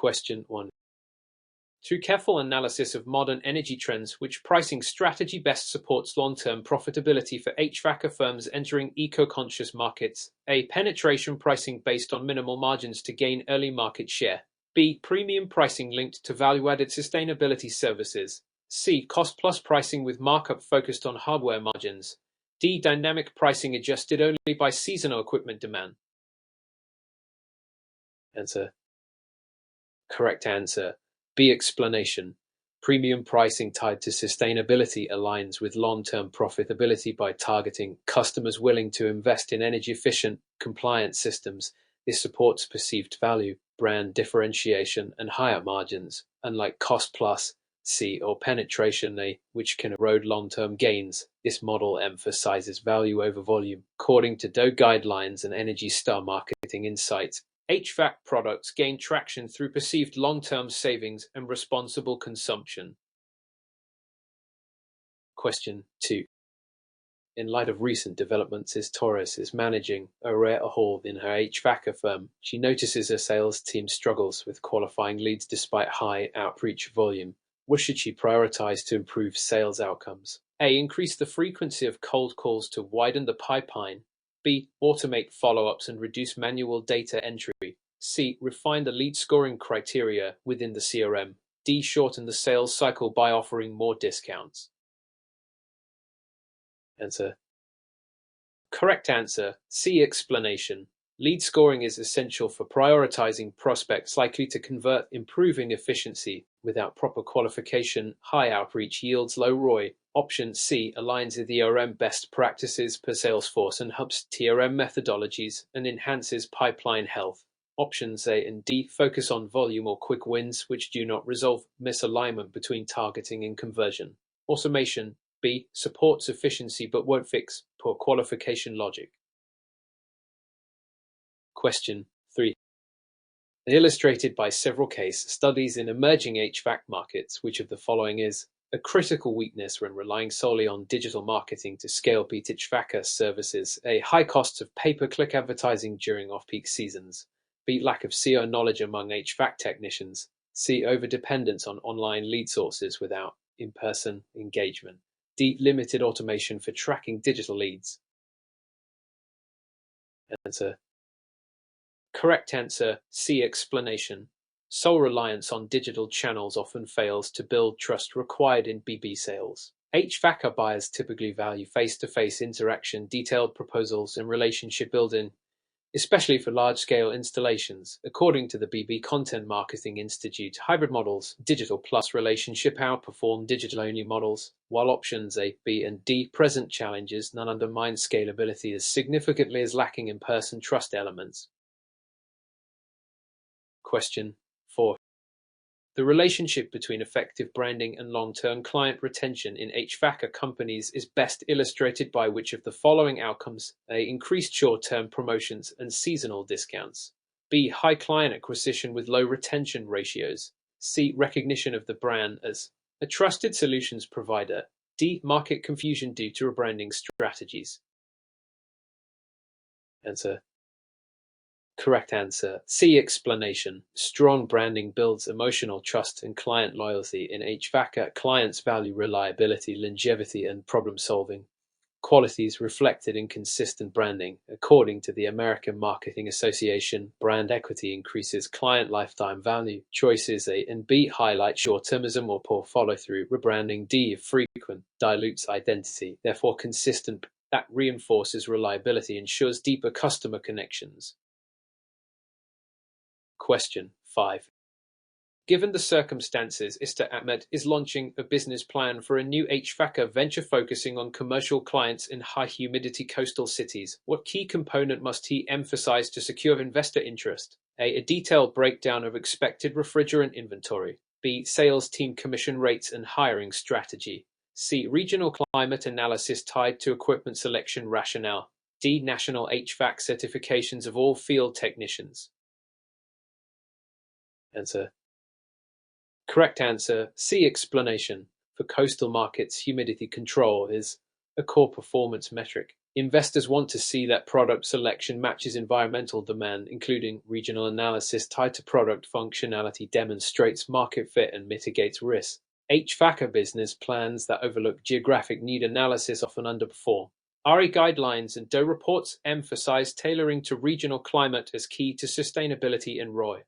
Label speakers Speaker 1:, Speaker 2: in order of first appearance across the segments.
Speaker 1: Question 1. Through careful analysis of modern energy trends, which pricing strategy best supports long-term profitability for HVACR firms entering eco-conscious markets? A. Penetration pricing based on minimal margins to gain early market share. B. Premium pricing linked to value-added sustainability services. C. Cost-plus pricing with markup focused on hardware margins. D. Dynamic pricing adjusted only by seasonal equipment demand. Answer. Correct answer. B. Explanation. Premium pricing tied to sustainability aligns with long-term profitability by targeting customers willing to invest in energy-efficient, compliant systems. This supports perceived value, brand differentiation, and higher margins, unlike cost-plus, C, or penetration A, which can erode long-term gains. This model emphasizes value over volume. According to DOE guidelines and Energy Star marketing insights, HVAC products gain traction through perceived long-term savings and responsible consumption. Question 2. In light of recent developments, as Torres is managing a rare hold in her HVACR firm, she notices her sales team struggles with qualifying leads despite high outreach volume. What should she prioritize to improve sales outcomes? A. Increase the frequency of cold calls to widen the pipeline. B. Automate follow-ups and reduce manual data entry. C. Refine the lead scoring criteria within the CRM. D. Shorten the sales cycle by offering more discounts. Answer. Correct answer. C. Explanation. Lead scoring is essential for prioritizing prospects likely to convert, improving efficiency. Without proper qualification, high outreach yields low ROI. Option C aligns with ERM best practices per Salesforce and hubs TRM methodologies and enhances pipeline health. Options A and D focus on volume or quick wins, which do not resolve misalignment between targeting and conversion. Automation B supports efficiency but won't fix poor qualification logic. Question 3. Illustrated by several case studies in emerging HVAC markets, which of the following is a critical weakness when relying solely on digital marketing to scale HVACR services? A. High costs of pay-per-click advertising during off-peak seasons. B. Lack of SEO knowledge among HVAC technicians. C. Over-dependence on online lead sources without in-person engagement. D. Limited automation for tracking digital leads. Answer. Correct answer. C. Explanation. Sole reliance on digital channels often fails to build trust required in BB sales. HVACR buyers typically value face-to-face interaction, detailed proposals, and relationship building, especially for large-scale installations. According to the BB Content Marketing Institute, hybrid models, digital plus relationship, outperform digital-only models, while options A, B, and D present challenges. None undermine scalability as significantly as lacking in-person trust elements. Question 4. The relationship between effective branding and long-term client retention in HVACR companies is best illustrated by which of the following outcomes? A. Increased short-term promotions and seasonal discounts. B. High client acquisition with low retention ratios. C. Recognition of the brand as a trusted solutions provider. D. Market confusion due to rebranding strategies. Answer. Correct answer. C. Explanation. Strong branding builds emotional trust and client loyalty. In HVACR, clients value reliability, longevity, and problem-solving qualities reflected in consistent branding. According to the American Marketing Association, brand equity increases client lifetime value. Choices A and B highlight short-termism or poor follow-through. Rebranding D, if frequent, dilutes identity. Therefore, consistent that reinforces reliability ensures deeper customer connections. Question 5. Given the circumstances, Mr. Ahmed is launching a business plan for a new HVACR venture focusing on commercial clients in high-humidity coastal cities. What key component must he emphasize to secure investor interest? A detailed breakdown of expected refrigerant inventory. B. Sales team commission rates and hiring strategy. C. Regional climate analysis tied to equipment selection rationale. D. National HVAC certifications of all field technicians. Answer. Correct answer. C. Explanation. For coastal markets, humidity control is a core performance metric. Investors want to see that product selection matches environmental demand, including regional analysis tied to product functionality, demonstrates market fit and mitigates risk. HVACR business plans that overlook geographic need analysis often underperform. RE guidelines and DOE reports emphasize tailoring to regional climate as key to sustainability in ROI.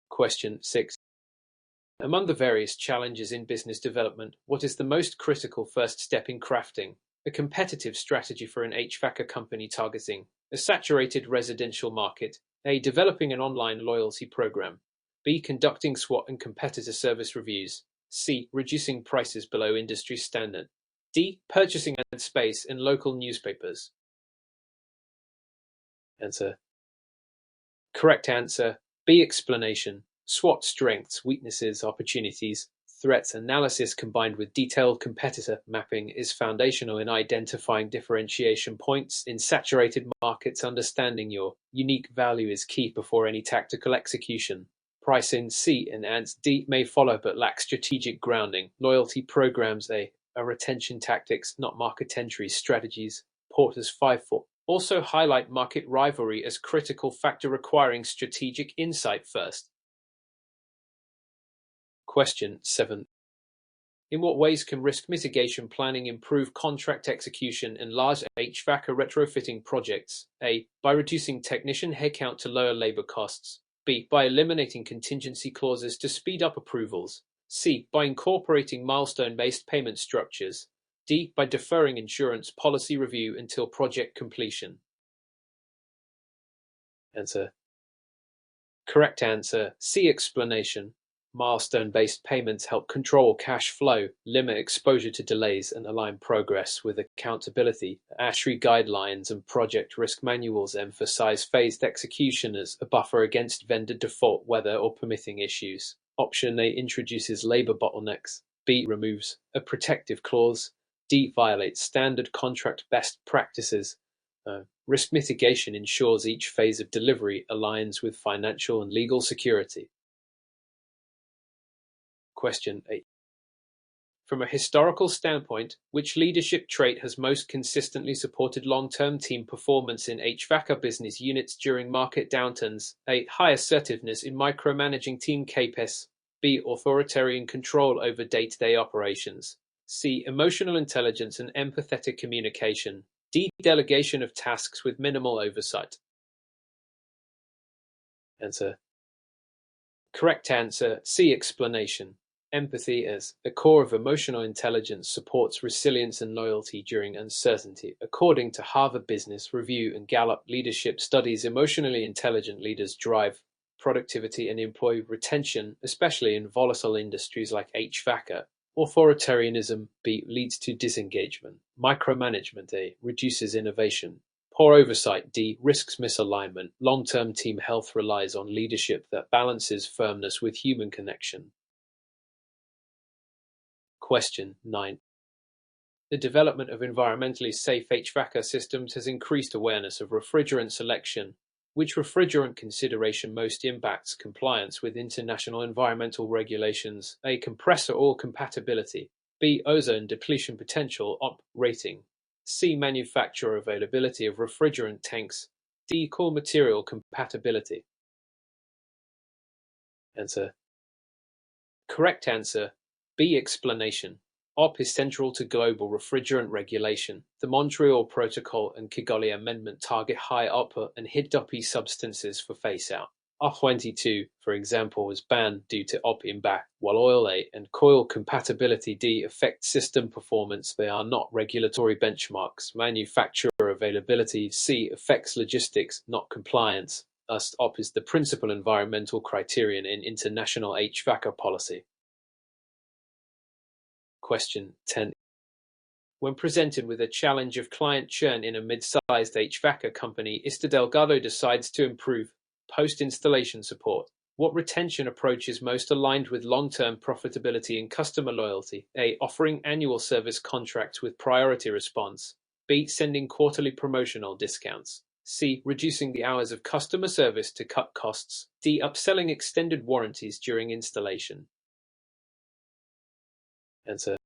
Speaker 1: Question 6. Among the various challenges in business development, what is the most critical first step in crafting a competitive strategy for an HVACR company targeting a saturated residential market? A. Developing an online loyalty program. B. Conducting SWOT and competitor service reviews. C. Reducing prices below industry standard. D. Purchasing ad space in local newspapers. Answer. Correct answer. B. Explanation. SWOT strengths, weaknesses, opportunities, threats analysis combined with detailed competitor mapping is foundational in identifying differentiation points in saturated markets. Understanding your unique value is key before any tactical execution. Pricing. C. And ads. D. May follow but lack strategic grounding. Loyalty programs. A. Are retention tactics, not market entry strategies. Porter's 5-4. Also highlight market rivalry as critical factor requiring strategic insight first. Question 7. In what ways can risk mitigation planning improve contract execution in large HVACR retrofitting projects? A. By reducing technician headcount to lower labor costs. B. By eliminating contingency clauses to speed up approvals. C. By incorporating milestone-based payment structures. D. By deferring insurance policy review until project completion. Answer. Correct answer. C. Explanation. Milestone-based payments help control cash flow, limit exposure to delays, and align progress with accountability. ASHRAE guidelines and project risk manuals emphasize phased execution as a buffer against vendor default, weather, or permitting issues. Option A introduces labor bottlenecks. B removes a protective clause. D violates standard contract best practices. Risk mitigation ensures each phase of delivery aligns with financial and legal security. Question 8. From a historical standpoint, which leadership trait has most consistently supported long-term team performance in HVACR business units during market downturns? A. High assertiveness in micromanaging team KPIs. B. Authoritarian control over day-to-day operations. C. Emotional intelligence and empathetic communication. D. Delegation of tasks with minimal oversight. Answer. Correct answer. C. Explanation. Empathy as a core of emotional intelligence supports resilience and loyalty during uncertainty. According to Harvard Business Review and Gallup leadership studies, emotionally intelligent leaders drive productivity and employee retention, especially in volatile industries like HVACR. Authoritarianism. B. Leads to disengagement. Micromanagement. A. Reduces innovation. Poor oversight. D. Risks misalignment. Long-term team health relies on leadership that balances firmness with human connection. Question 9. The development of environmentally safe HVACR systems has increased awareness of refrigerant selection. Which refrigerant consideration most impacts compliance with international environmental regulations? A. Compressor oil compatibility. B. Ozone depletion potential op rating. C. Manufacturer availability of refrigerant tanks. D. Core material compatibility. Answer. Correct answer. B. Explanation. OP is central to global refrigerant regulation. The Montreal Protocol and Kigali Amendment target high OP and HID-DOPI substances for phase-out. R22, for example, was banned due to OP impact, while Oil A and Coil Compatibility D affect system performance. They are not regulatory benchmarks. Manufacturer availability C affects logistics, not compliance. Thus, OP is the principal environmental criterion in international HVACR policy. Question 10. When presented with a challenge of client churn in a mid-sized HVACR company, Mr. Delgado decides to improve post-installation support. What retention approach is most aligned with long-term profitability and customer loyalty? A. Offering annual service contracts with priority response. B. Sending quarterly promotional discounts. C. Reducing the hours of customer service to cut costs. D. Upselling extended warranties during installation. Answer.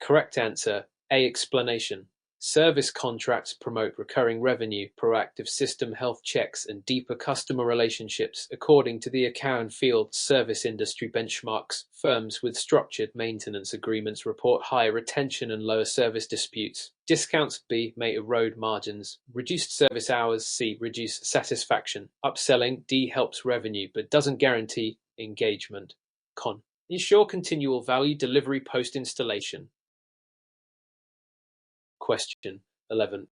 Speaker 1: Correct answer. A. Explanation. Service contracts promote recurring revenue, proactive system health checks, and deeper customer relationships. According to the account field service industry benchmarks, firms with structured maintenance agreements report higher retention and lower service disputes. Discounts B. may erode margins. Reduced service hours C. reduce satisfaction. Upselling D. helps revenue but doesn't guarantee engagement. Con. Ensure continual value delivery post-installation. Question 11.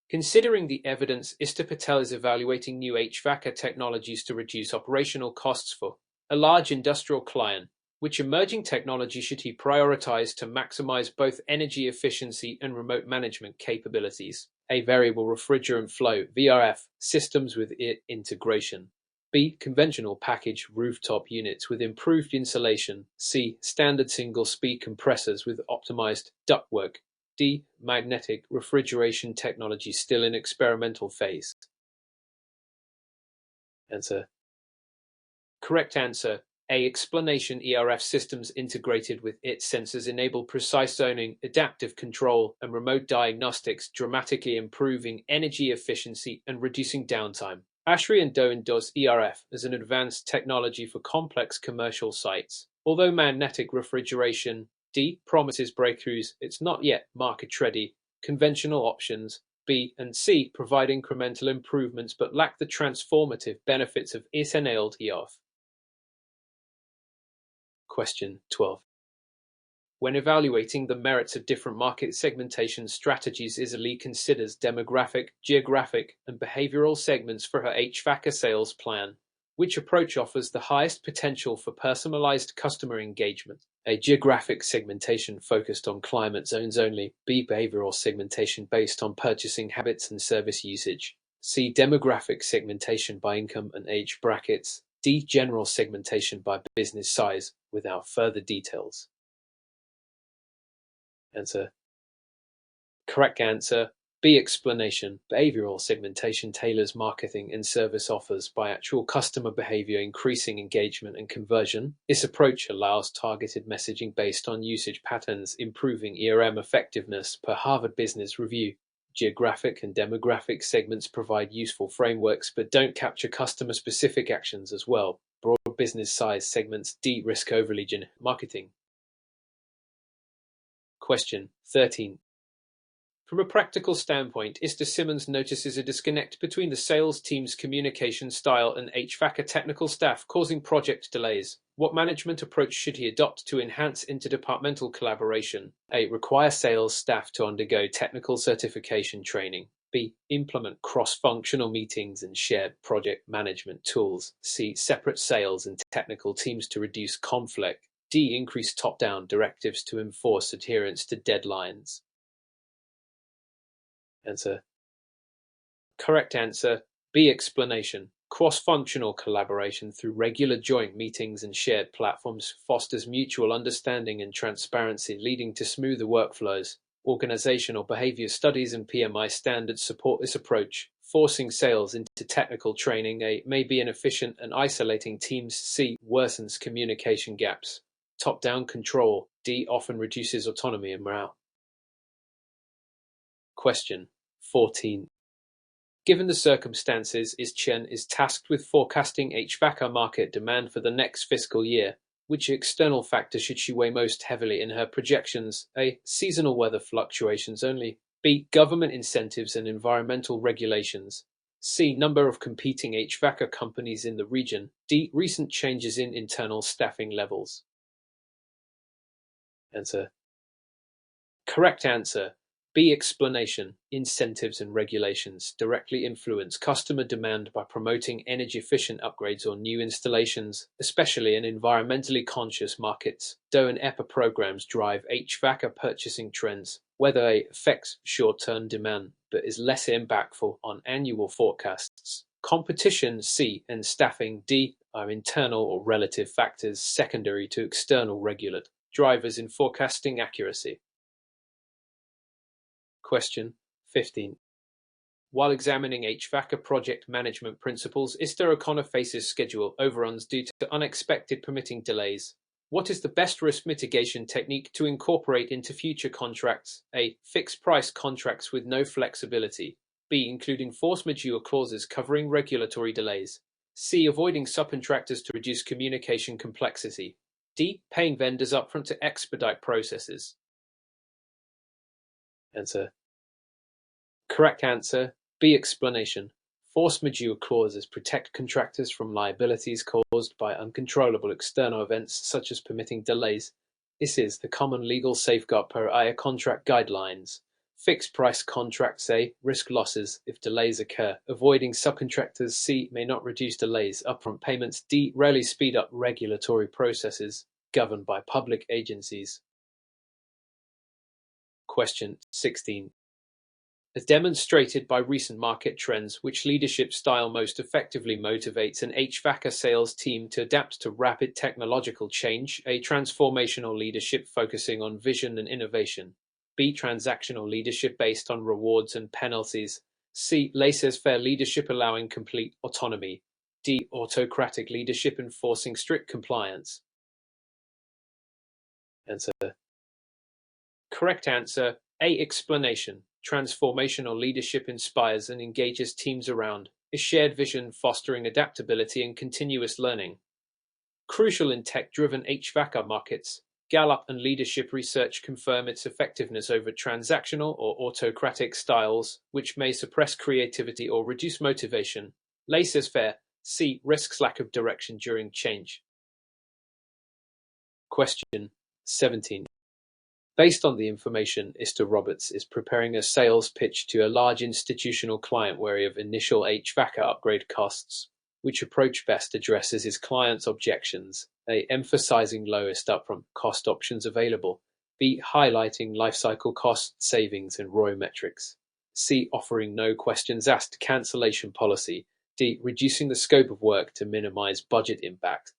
Speaker 1: Considering the evidence, Mr. Patel is evaluating new HVACR technologies to reduce operational costs for a large industrial client. Which emerging technology should he prioritize to maximize both energy efficiency and remote management capabilities? A. Variable refrigerant flow (VRF) systems with integration. B. Conventional package rooftop units with improved insulation. C. Standard single-speed compressors with optimized ductwork. D. Magnetic refrigeration technology still in experimental phase. Answer. Correct answer. A. Explanation. ERF systems integrated with IT sensors enable precise zoning, adaptive control, and remote diagnostics, dramatically improving energy efficiency and reducing downtime. Ashry and Doe endorse ERF as an advanced technology for complex commercial sites. Although magnetic refrigeration D. promises breakthroughs, it's not yet market-ready. Conventional options B and C provide incremental improvements but lack the transformative benefits of IT enabled ERF. Question 12. When evaluating the merits of different market segmentation strategies, Isalee considers demographic, geographic, and behavioral segments for her HVACR sales plan. Which approach offers the highest potential for personalized customer engagement? A. Geographic segmentation focused on climate zones only. B. Behavioral segmentation based on purchasing habits and service usage. C. Demographic segmentation by income and age brackets. D. General segmentation by business size without further details. Answer. Correct answer. B. Explanation. Behavioral segmentation tailors marketing and service offers by actual customer behavior, increasing engagement and conversion. This approach allows targeted messaging based on usage patterns, improving ERM effectiveness per Harvard Business Review. Geographic and demographic segments provide useful frameworks but don't capture customer-specific actions as well. Broad business size segments de-risk overly marketing. Question 13. From a practical standpoint, Mr. Simmons notices a disconnect between the sales team's communication style and HVACR technical staff, causing project delays. What management approach should he adopt to enhance interdepartmental collaboration? A. Require sales staff to undergo technical certification training. B. Implement cross-functional meetings and shared project management tools. C. Separate sales and technical teams to reduce conflict. D. Increase top-down directives to enforce adherence to deadlines. Answer. Correct answer. B. Explanation. Cross-functional collaboration through regular joint meetings and shared platforms fosters mutual understanding and transparency, leading to smoother workflows. Organizational behavior studies and PMI standards support this approach. Forcing sales into technical training A. may be inefficient and isolating teams. C. worsens communication gaps. Top-down control D. often reduces autonomy and morale. Question 14. Given the circumstances, Chen is tasked with forecasting HVACR market demand for the next fiscal year. Which external factor should she weigh most heavily in her projections? A. Seasonal weather fluctuations only. B. Government incentives and environmental regulations. C. Number of competing HVACR companies in the region. D. Recent changes in internal staffing levels. Answer. Correct answer. B. Explanation. Incentives and regulations directly influence customer demand by promoting energy-efficient upgrades or new installations, especially in environmentally conscious markets. DOE and EPA programs drive HVACR purchasing trends. Weather affects short-term demand, but is less impactful on annual forecasts. Competition C and staffing D are internal or relative factors secondary to external regulatory drivers in forecasting accuracy. Question 15. While examining HVACR project management principles, Mr. O'Connor faces schedule overruns due to unexpected permitting delays. What is the best risk mitigation technique to incorporate into future contracts? A. Fixed price contracts with no flexibility. B. Including force majeure clauses covering regulatory delays. C. Avoiding subcontractors to reduce communication complexity. D. Paying vendors upfront to expedite processes. Answer. Correct answer. B. Explanation. Force majeure clauses protect contractors from liabilities caused by uncontrollable external events such as permitting delays. This is the common legal safeguard per IA contract guidelines. Fixed price contracts A. Risk losses if delays occur. Avoiding subcontractors C. May not reduce delays. Upfront payments D. Rarely speed up regulatory processes governed by public agencies. Question 16. As demonstrated by recent market trends, which leadership style most effectively motivates an HVACR sales team to adapt to rapid technological change? A. Transformational leadership focusing on vision and innovation. B. Transactional leadership based on rewards and penalties. C. Laissez-faire leadership allowing complete autonomy. D. Autocratic leadership enforcing strict compliance. Answer. Correct answer. A. Explanation. Transformational leadership inspires and engages teams around a shared vision, fostering adaptability and continuous learning. Crucial in tech-driven HVACR markets, Gallup and leadership research confirm its effectiveness over transactional or autocratic styles, which may suppress creativity or reduce motivation. Laissez-faire. C. Risks lack of direction during change. Question 17. Based on the information, Mr. Roberts is preparing a sales pitch to a large institutional client wary of initial HVACR upgrade costs. Which approach best addresses his client's objections? A. Emphasizing lowest upfront cost options available. B. Highlighting lifecycle cost savings and ROI metrics. C. Offering no questions asked cancellation policy. D. Reducing the scope of work to minimize budget impact.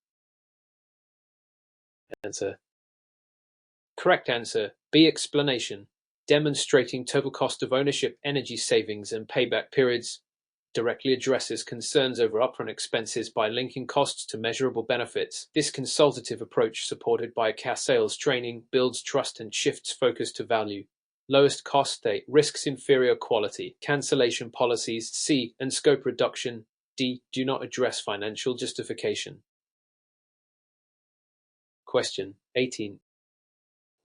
Speaker 1: Answer. Correct answer. B. Explanation. Demonstrating total cost of ownership, energy savings, and payback periods. Directly addresses concerns over upfront expenses by linking costs to measurable benefits. This consultative approach, supported by CAS sales training, builds trust and shifts focus to value. Lowest cost A. Risks inferior quality. Cancellation policies C. And scope reduction D. Do not address financial justification. Question 18.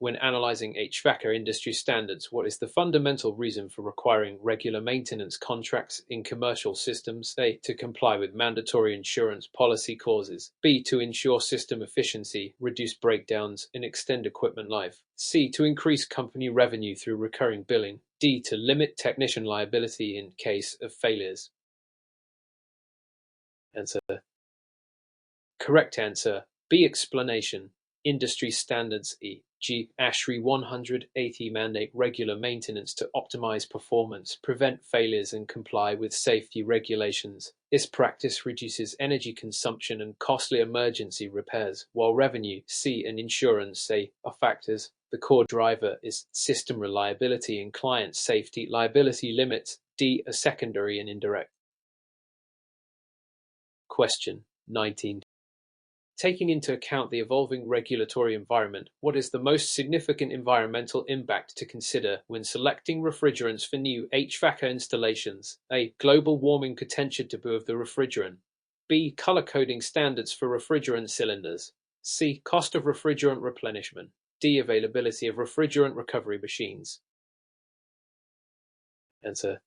Speaker 1: When analyzing HVACR industry standards, what is the fundamental reason for requiring regular maintenance contracts in commercial systems? A. To comply with mandatory insurance policy clauses. B. To ensure system efficiency, reduce breakdowns, and extend equipment life. C. To increase company revenue through recurring billing. D. To limit technician liability in case of failures. Answer. Correct answer. B. Explanation. Industry standards e.g. ASHRAE 180 mandate regular maintenance to optimize performance, prevent failures, and comply with safety regulations. This practice reduces energy consumption and costly emergency repairs, while revenue C and insurance A are factors. The core driver is system reliability and client safety. Liability limits D are secondary and indirect. Question 19. Taking into account the evolving regulatory environment, what is the most significant environmental impact to consider when selecting refrigerants for new HVACR installations? A. Global warming potential taboo of the refrigerant. B. Color coding standards for refrigerant cylinders. C. Cost of refrigerant replenishment. D. Availability of refrigerant recovery machines. Answer.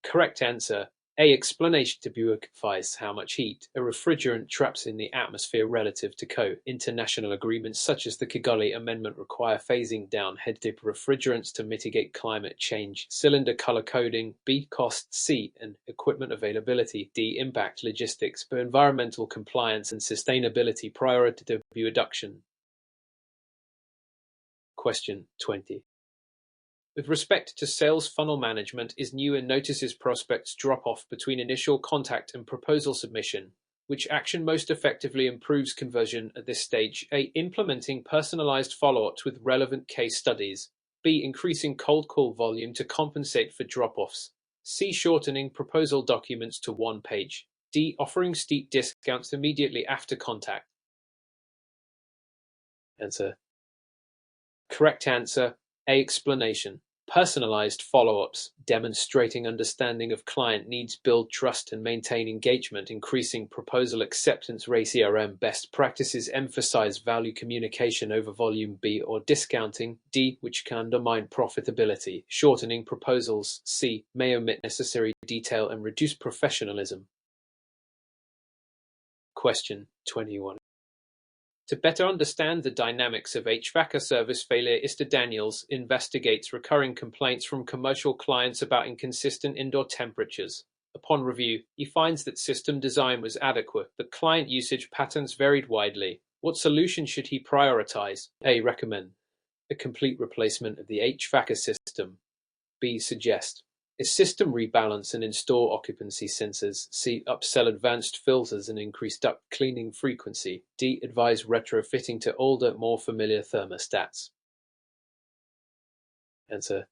Speaker 1: Correct answer. A. Explanation to buifies how much heat a refrigerant traps in the atmosphere relative to international agreements such as the Kigali Amendment require phasing down head-tip refrigerants to mitigate climate change. Cylinder color coding. B. Cost. C. And equipment availability. D. Impact logistics for environmental compliance and sustainability prior to reduction. Question 20. With respect to sales funnel management, is new and notices prospects drop off between initial contact and proposal submission? Which action most effectively improves conversion at this stage? A. Implementing personalized follow-ups with relevant case studies. B. Increasing cold call volume to compensate for drop-offs. C. Shortening proposal documents to one page. D. Offering steep discounts immediately after contact. Answer. Correct answer. A. Explanation. Personalized follow-ups, demonstrating understanding of client needs, build trust and maintain engagement, increasing proposal acceptance rate. CRM best practices emphasize value communication over volume. B. Or discounting. D. Which can undermine profitability, shortening proposals. C. May omit necessary detail and reduce professionalism. Question 21. To better understand the dynamics of HVACR service failure, Mr. Daniels investigates recurring complaints from commercial clients about inconsistent indoor temperatures. Upon review, he finds that system design was adequate, but client usage patterns varied widely. What solution should he prioritize? A. Recommend a complete replacement of the HVACR system. B. Suggest a system rebalance and install occupancy sensors. C. Upsell advanced filters and increase duct cleaning frequency. D. Advise retrofitting to older, more familiar thermostats. Answer.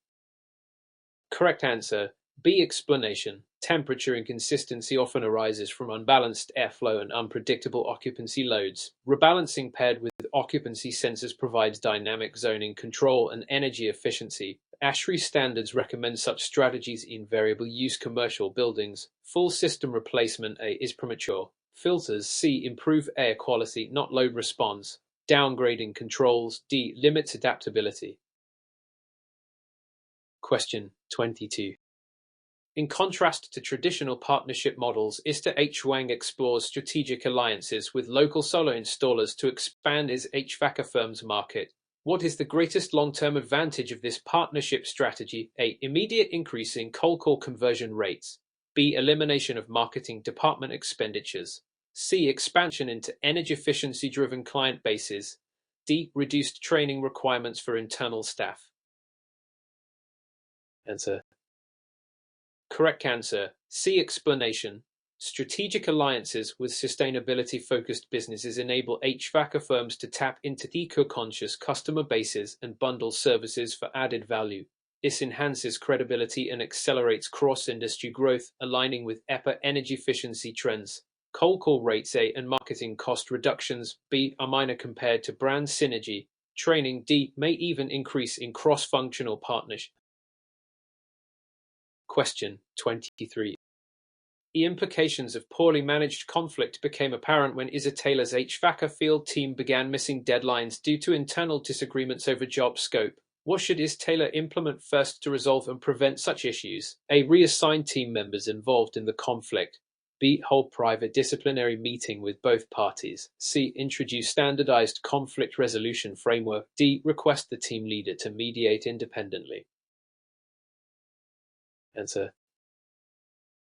Speaker 1: Correct answer. B. Explanation. Temperature inconsistency often arises from unbalanced airflow and unpredictable occupancy loads. Rebalancing paired with occupancy sensors provides dynamic zoning control and energy efficiency. ASHRAE standards recommend such strategies in variable use commercial buildings. Full system replacement. A. Is premature. Filters. C. Improve air quality, not load response. Downgrading controls. D. Limits adaptability. Question 22. In contrast to traditional partnership models, Mr. H. Wang explores strategic alliances with local solar installers to expand his HVACR firm's market. What is the greatest long-term advantage of this partnership strategy? A. Immediate increase in cold call conversion rates. B. Elimination of marketing department expenditures. C. Expansion into energy efficiency-driven client bases. D. Reduced training requirements for internal staff. Answer. Correct answer. C. Explanation. Strategic alliances with sustainability-focused businesses enable HVACR firms to tap into eco-conscious customer bases and bundle services for added value. This enhances credibility and accelerates cross-industry growth, aligning with EPA energy efficiency trends. Cold call rates. A. And marketing cost reductions. B. Are minor compared to brand synergy. Training. D. May even increase in cross-functional partnerships. Question 23. The implications of poorly managed conflict became apparent when Isa Taylor's HVACR field team began missing deadlines due to internal disagreements over job scope. What should Is Taylor implement first to resolve and prevent such issues? A. Reassign team members involved in the conflict. B. Hold private disciplinary meeting with both parties. C. Introduce standardized conflict resolution framework. D. Request the team leader to mediate independently. Answer.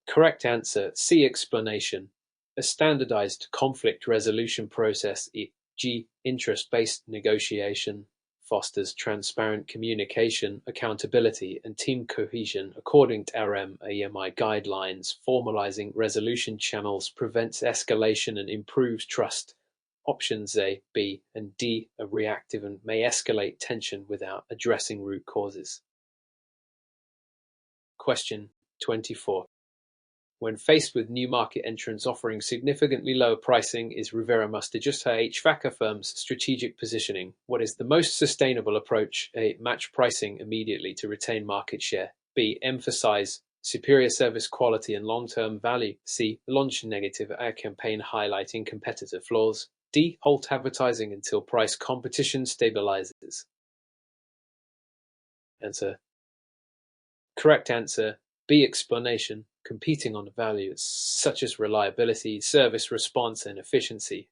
Speaker 1: Correct answer. C. Explanation. A standardized conflict resolution process, e.g., interest-based negotiation, fosters transparent communication, accountability, and team cohesion according to RM/AMI guidelines. Formalizing resolution channels prevents escalation and improves trust. Options A, B, and D are reactive and may escalate tension without addressing root causes. Question 24. When faced with new market entrants offering significantly lower pricing, Is Rivera must adjust her HVACR firm's strategic positioning. What is the most sustainable approach? A. Match pricing immediately to retain market share. B. Emphasize superior service quality and long-term value. C. Launch negative ad campaign highlighting competitor flaws. D. Halt advertising until price competition stabilizes. Answer. Correct answer. B. Explanation. Competing on values such as reliability, service response, and efficiency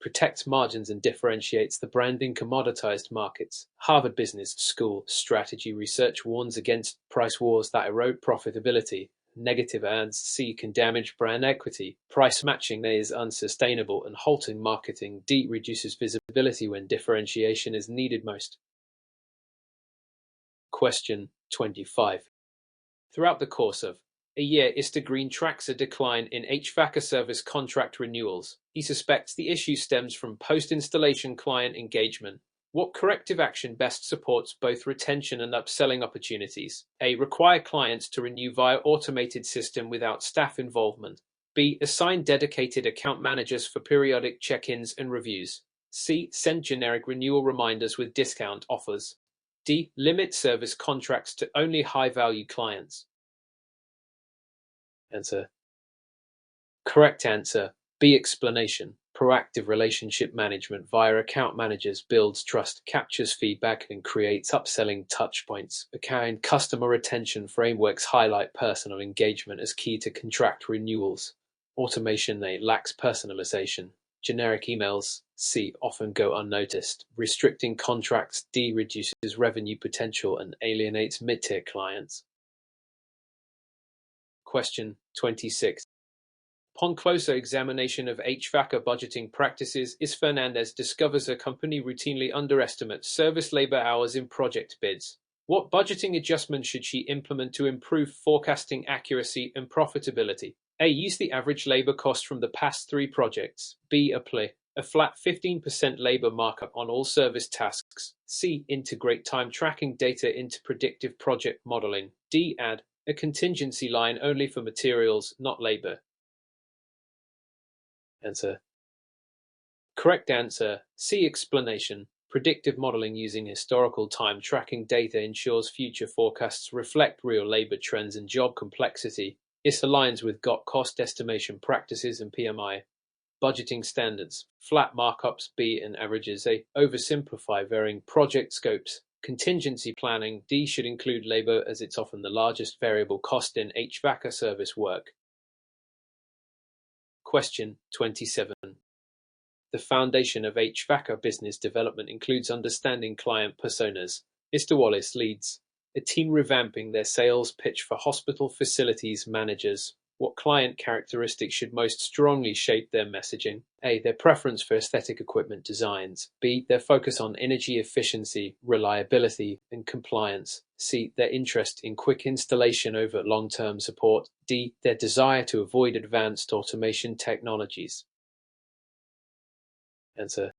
Speaker 1: protects margins and differentiates the brand in commoditized markets. Harvard Business School strategy research warns against price wars that erode profitability. Negative ads. C. Can damage brand equity. Price matching is unsustainable, and halting marketing. D. Reduces visibility when differentiation is needed most. Question 25. Throughout the course of a year, Mr. Green tracks a decline in HVACR service contract renewals. He suspects the issue stems from post-installation client engagement. What corrective action best supports both retention and upselling opportunities? A. Require clients to renew via automated system without staff involvement. B. Assign dedicated account managers for periodic check-ins and reviews. C. Send generic renewal reminders with discount offers. D. Limit service contracts to only high-value clients. Answer. Correct answer. B. Explanation. Proactive relationship management via account managers builds trust, captures feedback, and creates upselling touchpoints. Account customer retention frameworks highlight personal engagement as key to contract renewals. Automation A. Lacks personalization. Generic emails C. Often go unnoticed. Restricting contracts D. Reduces revenue potential and alienates mid-tier clients. Question 26. Upon closer examination of HVACR budgeting practices, Is Fernandez discovers a company routinely underestimates service labor hours in project bids. What budgeting adjustments should she implement to improve forecasting accuracy and profitability? A. Use the average labor cost from the past 3 projects. B. Apply a flat 15% labor markup on all service tasks. C. Integrate time tracking data into predictive project modeling. D. Add a contingency line only for materials, not labor. Answer. Correct answer. C. Explanation. Predictive modeling using historical time tracking data ensures future forecasts reflect real labor trends and job complexity. This aligns with GOT cost estimation practices and PMI. Budgeting standards. Flat markups B and averages A. Oversimplify varying project scopes. Contingency planning D should include labor as it's often the largest variable cost in HVACR service work. Question 27. The foundation of HVACR business development includes understanding client personas. Mr. Wallace leads a team revamping their sales pitch for hospital facilities managers. What client characteristics should most strongly shape their messaging? A. Their preference for aesthetic equipment designs. B. Their focus on energy efficiency, reliability, and compliance. C. Their interest in quick installation over long-term support. D. Their desire to avoid advanced automation technologies. Answer.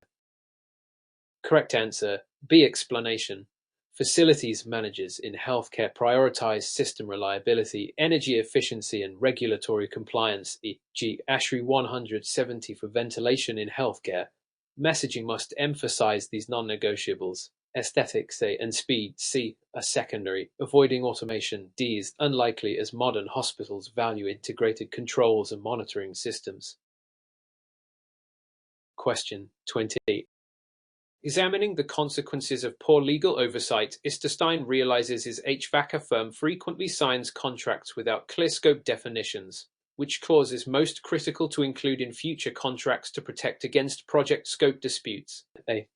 Speaker 1: Correct answer. B. Explanation. Facilities managers in healthcare prioritize system reliability, energy efficiency, and regulatory compliance, e.g., ASHRAE 170 for ventilation in healthcare. Messaging must emphasize these non-negotiables. Aesthetics A and speed C are secondary. Avoiding automation D is unlikely as modern hospitals value integrated controls and monitoring systems. Question 28. Examining the consequences of poor legal oversight, Isterstein realizes his HVACR firm frequently signs contracts without clear scope definitions. Which clause is most critical to include in future contracts to protect against project scope disputes? A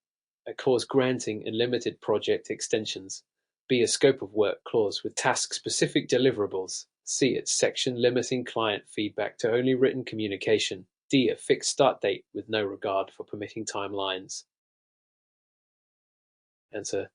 Speaker 1: clause granting unlimited project extensions. B. A scope of work clause with task-specific deliverables. C. A section limiting client feedback to only written communication. D. A fixed start date with no regard for permitting timelines. Answer.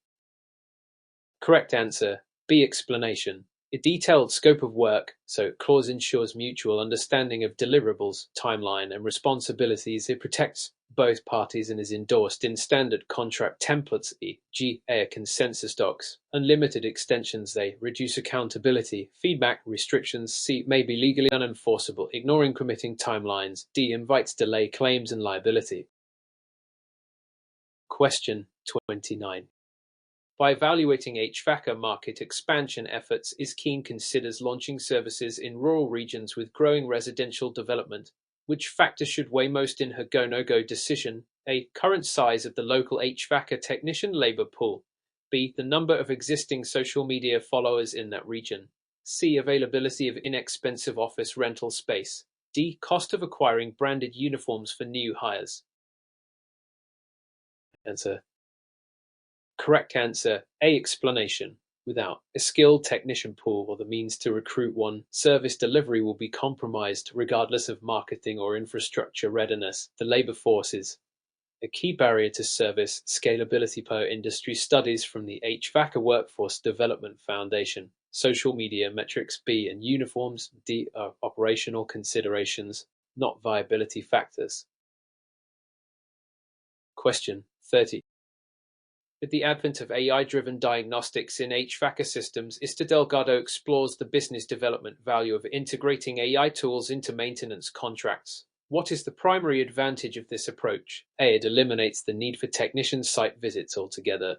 Speaker 1: Correct answer. B. Explanation. A detailed scope of work, so clause ensures mutual understanding of deliverables, timeline, and responsibilities. It protects both parties and is endorsed in standard contract templates, e.g., consensus docs. Unlimited extensions, they reduce accountability. Feedback restrictions, C, may be legally unenforceable. Ignoring committing timelines. D, invites delay claims and liability. Question 29. By evaluating HVACR market expansion efforts, Iskeen considers launching services in rural regions with growing residential development. Which factors should weigh most in her go-no-go decision? A. Current size of the local HVACR technician labor pool. B. The number of existing social media followers in that region. C. Availability of inexpensive office rental space. D. Cost of acquiring branded uniforms for new hires. Answer. Correct answer. A. Explanation. Without a skilled technician pool or the means to recruit one, service delivery will be compromised regardless of marketing or infrastructure readiness. The labor force is a key barrier to service scalability per industry. Studies from the HVACR Workforce Development Foundation. Social media metrics B and uniforms D are operational considerations, not viability factors. Question 30. With the advent of AI-driven diagnostics in HVACR systems, Mr. Delgado explores the business development value of integrating AI tools into maintenance contracts. What is the primary advantage of this approach? A. It eliminates the need for technician site visits altogether.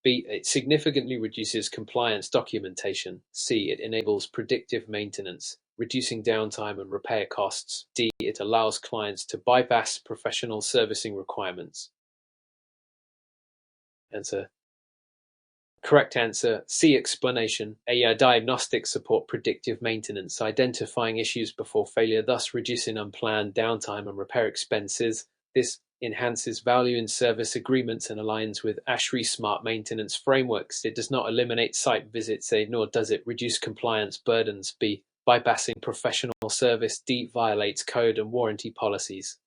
Speaker 1: B. It significantly reduces compliance documentation. C. It enables predictive maintenance, reducing downtime and repair costs. D. It allows clients to bypass professional servicing requirements. Answer. Correct answer. C. Explanation. A. Diagnostics support predictive maintenance, identifying issues before failure, thus reducing unplanned downtime and repair expenses. This enhances value in service agreements and aligns with ASHRI smart maintenance frameworks. It does not eliminate site visits, A, nor does it reduce compliance burdens. B. Bypassing professional service. D. Violates code and warranty policies.